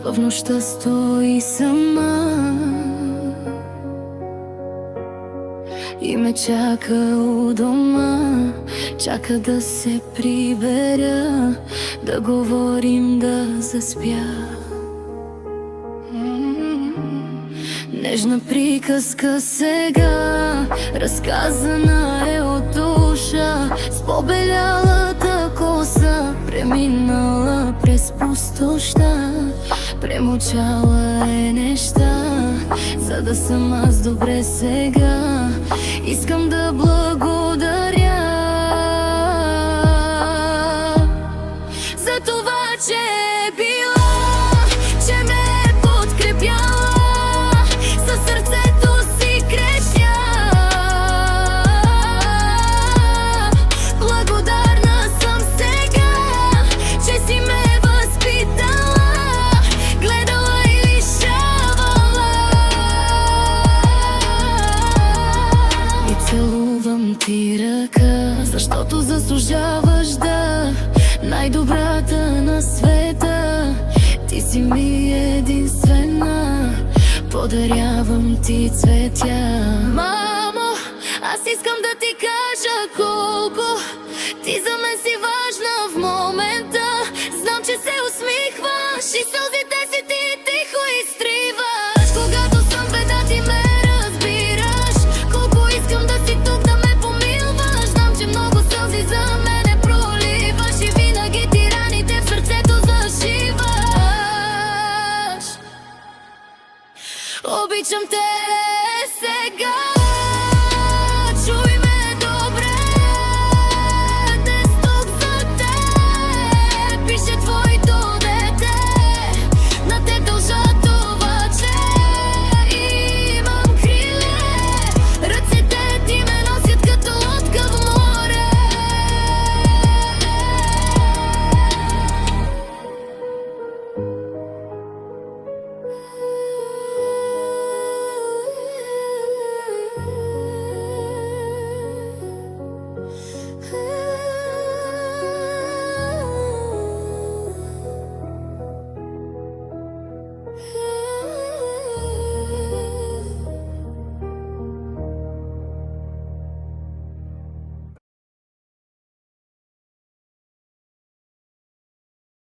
в нощта стои сама и ме чака у дома. Чака да се прибера, да говорим, да заспя. Нежна приказка сега, разказана е от душа, с побелялата коса, преминала през пустоща. Премълчала е неща, за да съм аз добре сега. Искам да благодаря за това, че е била, че ме е подкрепяла, със сърцето си крещя. Благодарна съм сега, че си ме възпитала, гледала и лишавала. И целувам ти ръка, защото заслужаваш да най-добрата на света. Ти си ми единствена, подарявам ти цветя. Мамо, аз искам да ти кажа колко ти за мен си важна в момента. Знам, че се усмихваш и сълзите си ти тихо изтриваш. Когато съм в беда, ти ме разбираш. Колко искам да си тук, да ме помилваш. Знам, че много сълзи за мене проливаш и винаги ти раните в сърцето зашиваш. Обичам те сега.